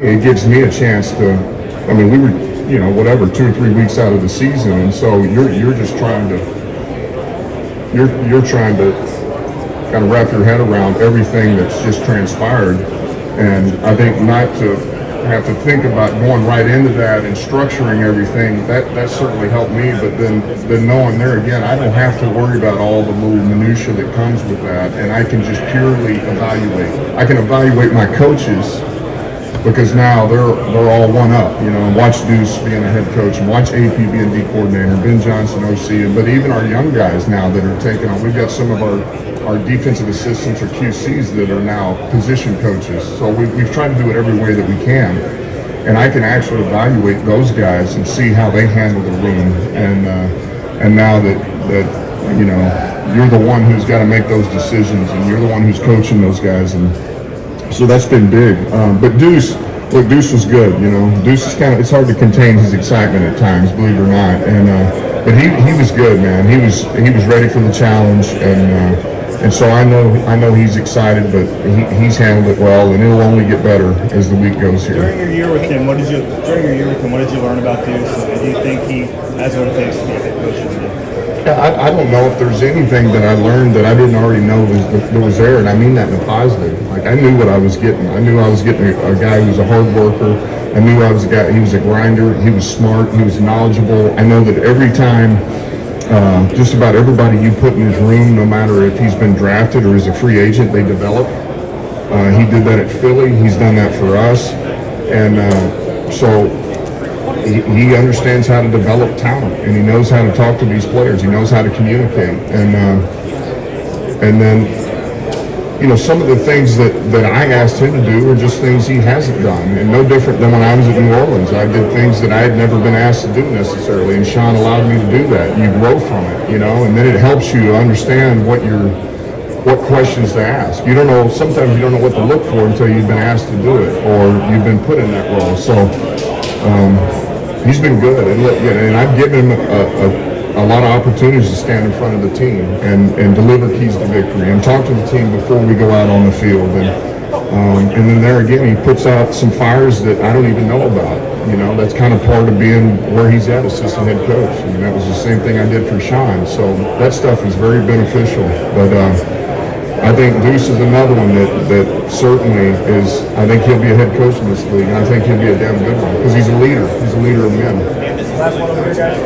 It gives me a chance to. I mean, we were, 2 or 3 weeks out of the season, and so you're just trying to you're trying to kind of wrap your head around everything that's just transpired, and I think not to have to think about going right into that and structuring everything, that certainly helped me. But then knowing there again, I don't have to worry about all the little minutia that comes with that, and I can just purely evaluate. I can evaluate my coaches because now they're all one up, and watch Deuce being a head coach, and watch AP being D coordinator, Ben Johnson OC, but even our young guys now that are taking on. We've got some of our defensive assistants or QCs that are now position coaches. So we've tried to do it every way that we can, and I can actually evaluate those guys and see how they handle the room. And now that you're the one who's got to make those decisions, and you're the one who's coaching those guys, and so that's been big. But Deuce was good. Deuce is it's hard to contain his excitement at times, believe it or not. But he was good, man. He was ready for the challenge, and so I know he's excited, but he's handled it well, and it'll only get better as the week goes here. During your year with him, what did you learn about Deuce? Do you think he has what it takes to be a head coach? I don't know if there's anything that I learned that I didn't already know was there, and I mean that in a positive. Like, I knew what I was getting. I knew I was getting a guy who was a hard worker. I knew I was a guy. He was a grinder. He was smart. He was knowledgeable. I know that every time, just about everybody you put in his room, no matter if he's been drafted or is a free agent, they develop. He did that at Philly. He's done that for us, and so. He understands how to develop talent, and he knows how to talk to these players. He knows how to communicate, and then some of the things that I asked him to do are just things he hasn't done, and no different than when I was at New Orleans. I did things that I had never been asked to do necessarily, and Sean allowed me to do that. You grow from it, and then it helps you to understand what questions to ask. You don't know. Sometimes you don't know what to look for until you've been asked to do it, or you've been put in that role. So. He's been good, and I've given him a lot of opportunities to stand in front of the team and deliver keys to victory and talk to the team before we go out on the field. And then there again, he puts out some fires that I don't even know about. That's kind of part of being where he's at, assistant head coach. I mean, that was the same thing I did for Sean. So that stuff is very beneficial. But I think Deuce is another one that certainly is. I think he'll be a head coach in this league, and I think he'll be a damn good one because he's a leader. He's a leader of men. Last one over here, guys.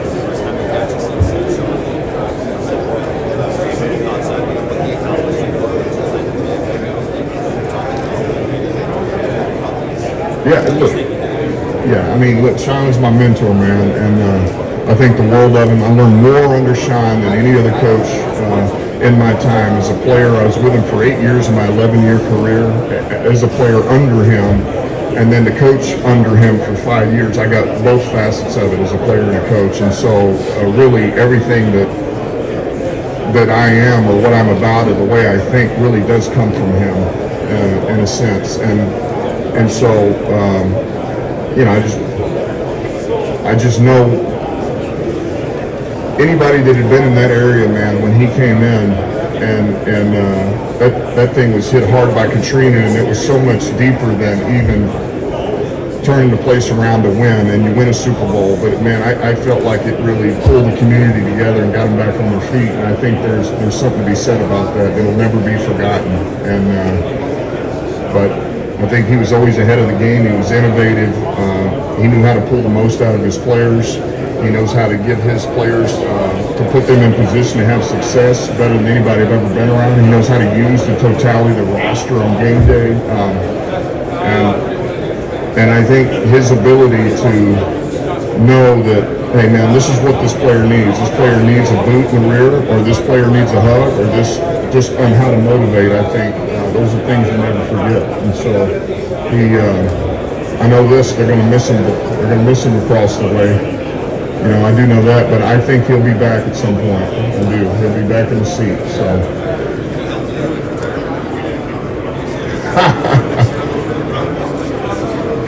Look, Sean is my mentor, man, and I think the world of him. I learned more under Sean than any other coach in my time as a player. I was with him for 8 years in my 11-year career as a player under him, and then to coach under him for 5 years. I got both facets of it as a player and a coach, and so really everything that I am or what I'm about or the way I think really does come from him in a sense, and so I just know anybody that had been in that area, man, when he came in, and that thing was hit hard by Katrina, and it was so much deeper than even turning the place around to win, and you win a Super Bowl. But man, I felt like it really pulled the community together and got them back on their feet. And I think there's something to be said about that. It'll never be forgotten. But I think he was always ahead of the game. He was innovative. He knew how to pull the most out of his players. He knows how to get his players to put them in position to have success better than anybody I've ever been around. He knows how to use the totality of the roster on game day. And I think his ability to know that, hey man, this is what this player needs. This player needs a boot in the rear, or this player needs a hug, or this just on how to motivate. I think those are things you never forget. And so I know this. They're going to miss him. They're going to miss him across the way. I do know that, but I think he'll be back at some point. I do. He'll be back in the seat. So.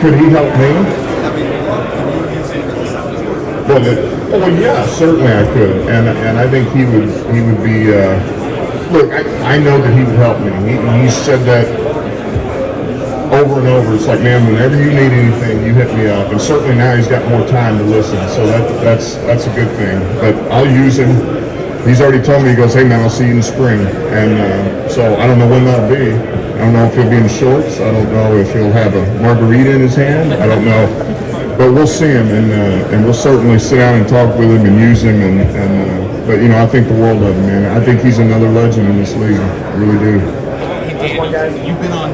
Could he help me? Well, yeah, certainly I could, and I think he would be. Look, I know that he would help me. He said that over and over. It's like, man, whenever you need anything, you hit me up. And certainly now he's got more time to listen, so that's a good thing. But I'll use him. He's already told me, he goes, hey man, I'll see you in the spring. And so I don't know when that'll be. I don't know if he'll be in shorts. I don't know if he'll have a margarita in his hand. I don't know. But we'll see him, and we'll certainly sit down and talk with him and use him. But, you know, I think the world of him, man. I think he's another legend in this league. I really do. You've been on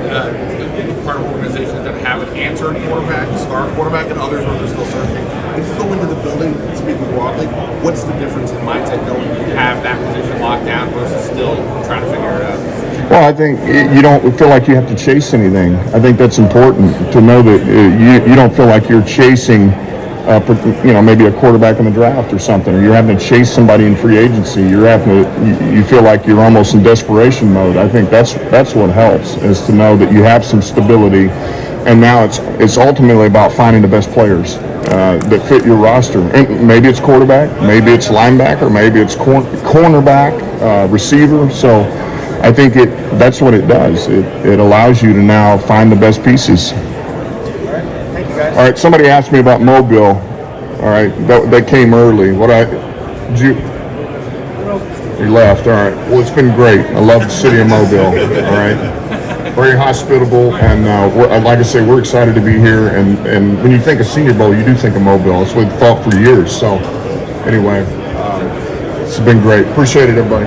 part of organizations that have an answered quarterback, star quarterback, and others where they're still searching. If you go into the building, speaking broadly, what's the difference in mindset knowing you have that position locked down versus still trying to figure it out? Well, I think you don't feel like you have to chase anything. I think that's important to know that you don't feel like you're chasing, maybe a quarterback in the draft or something, or you're having to chase somebody in free agency. You feel like you're almost in desperation mode. I think that's what helps, is to know that you have some stability, and now it's ultimately about finding the best players that fit your roster. And maybe it's quarterback, maybe it's linebacker, maybe it's cornerback, receiver. So I think that's what it does. It allows you to now find the best pieces. All right. Thank you, guys. All right, somebody asked me about Mobile. All right, that came early. You left. All right. Well, it's been great. I love the city of Mobile. All right. Very hospitable, and like I say, we're excited to be here. And when you think of Senior Bowl, you do think of Mobile. It's what we've thought for years. So, anyway, it's been great. Appreciate it, everybody.